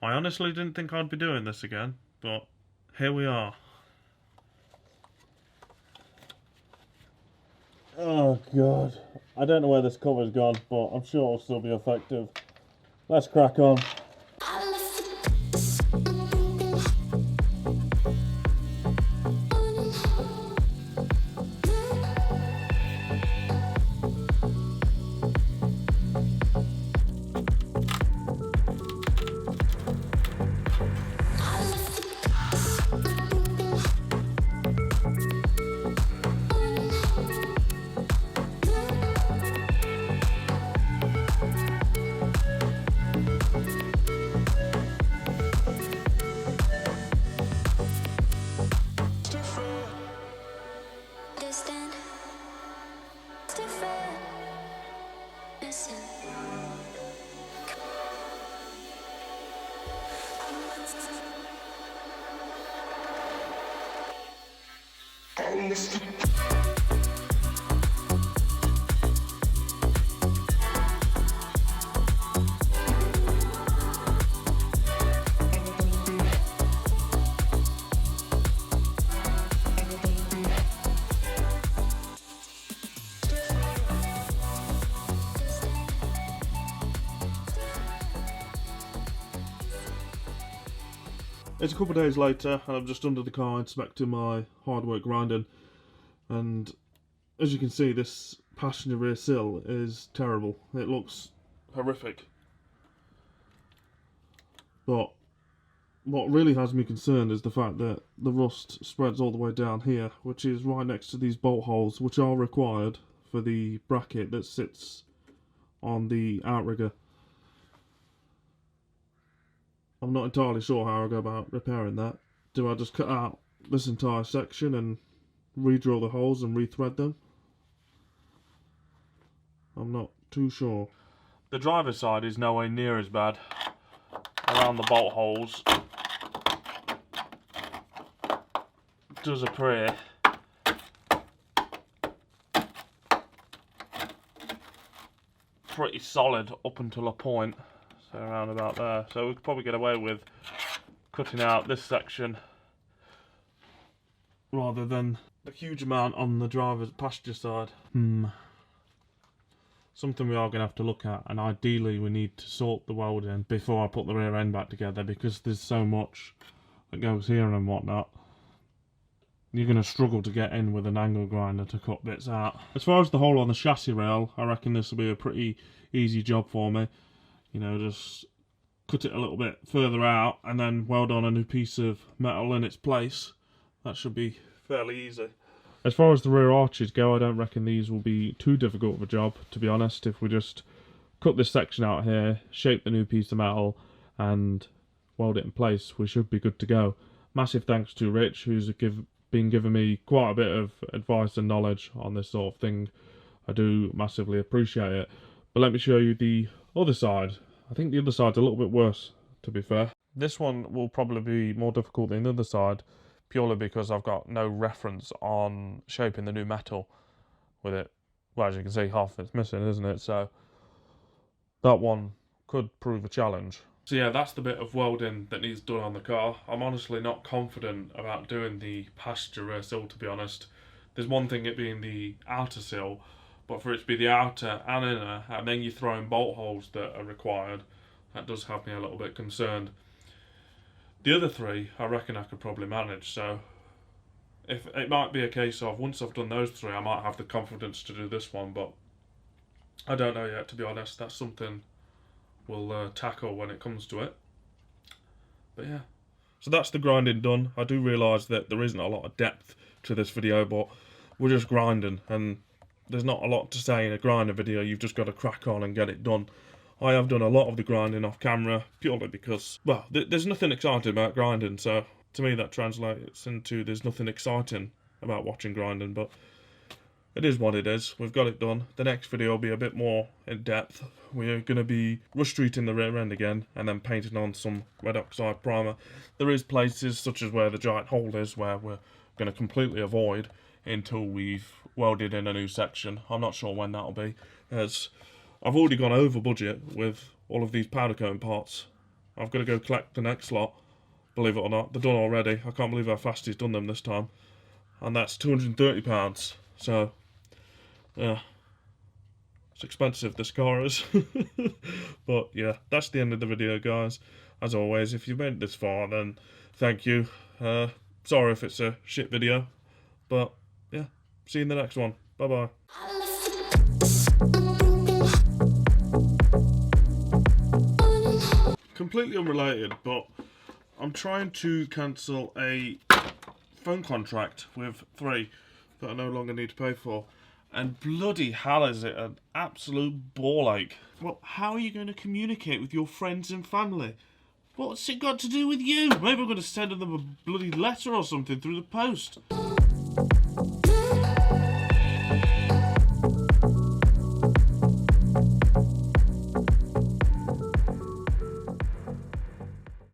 I honestly didn't think I'd be doing this again, but here we are. Oh god, I don't know where this cover's gone, but I'm sure it'll still be effective. Let's crack on. It's a couple of days later and I'm just under the car inspecting my hard work grinding, and as you can see, this passenger rear sill is terrible. It looks horrific. But what really has me concerned is the fact that the rust spreads all the way down here, which is right next to these bolt holes which are required for the bracket that sits on the outrigger. I'm not entirely sure how I go about repairing that. Do I just cut out this entire section and re-drill the holes and re-thread them? I'm not too sure. The driver's side is nowhere near as bad. Around the bolt holes does appear pretty solid up until a point. So around about there. So we could probably get away with cutting out this section rather than the huge amount on the driver's passenger side. Something we are going to have to look at, and ideally we need to sort the welding before I put the rear end back together, because there's so much that goes here and whatnot. You're going to struggle to get in with an angle grinder to cut bits out. As far as the hole on the chassis rail, I reckon this will be a pretty easy job for me. You know, just cut it a little bit further out and then weld on a new piece of metal in its place. That should be fairly easy. As far as the rear arches go, I don't reckon these will be too difficult of a job, to be honest. If we just cut this section out here, shape the new piece of metal and weld it in place, we should be good to go. Massive thanks to Rich, who's been giving me quite a bit of advice and knowledge on this sort of thing. I do massively appreciate it. But let me show you the other side. I think the other side's a little bit worse, to be fair. This one will probably be more difficult than the other side, purely because I've got no reference on shaping the new metal with it. Well, as you can see, half of it's missing, isn't it? So that one could prove a challenge. So yeah, that's the bit of welding that needs done on the car. I'm honestly not confident about doing the passenger rear sill, to be honest. There's one thing it being the outer sill, but for it to be the outer and inner, and then you throw in bolt holes that are required, that does have me a little bit concerned. The other three, I reckon I could probably manage, so if it might be a case of once I've done those three, I might have the confidence to do this one, but I don't know yet, to be honest. That's something we'll tackle when it comes to it. But yeah, so that's the grinding done. I do realise that there isn't a lot of depth to this video, but we're just grinding, and there's not a lot to say in a grinder video. You've just got to crack on and get it done. I have done a lot of the grinding off camera, purely because, well, there's nothing exciting about grinding, so to me that translates into there's nothing exciting about watching grinding, but it is what it is. We've got it done. The next video will be a bit more in depth. We're going to be rust treating the rear end again and then painting on some red oxide primer. There is places such as where the giant hole is where we're going to completely avoid until we've welded in a new section. I'm not sure when that'll be, as I've already gone over budget with all of these powder coating parts, I've got to go collect the next lot, believe it or not. They're done already. I can't believe how fast he's done them this time. And that's £230. So, yeah. It's expensive, this car is. But, yeah, that's the end of the video, guys. As always, if you've made it this far, then thank you. Sorry if it's a shit video. But, yeah, see you in the next one. Bye-bye. Completely unrelated, but I'm trying to cancel a phone contract with 3 that I no longer need to pay for. And bloody hell is it an absolute ball ache. Well, how are you going to communicate with your friends and family? What's it got to do with you? Maybe I'm going to send them a bloody letter or something through the post.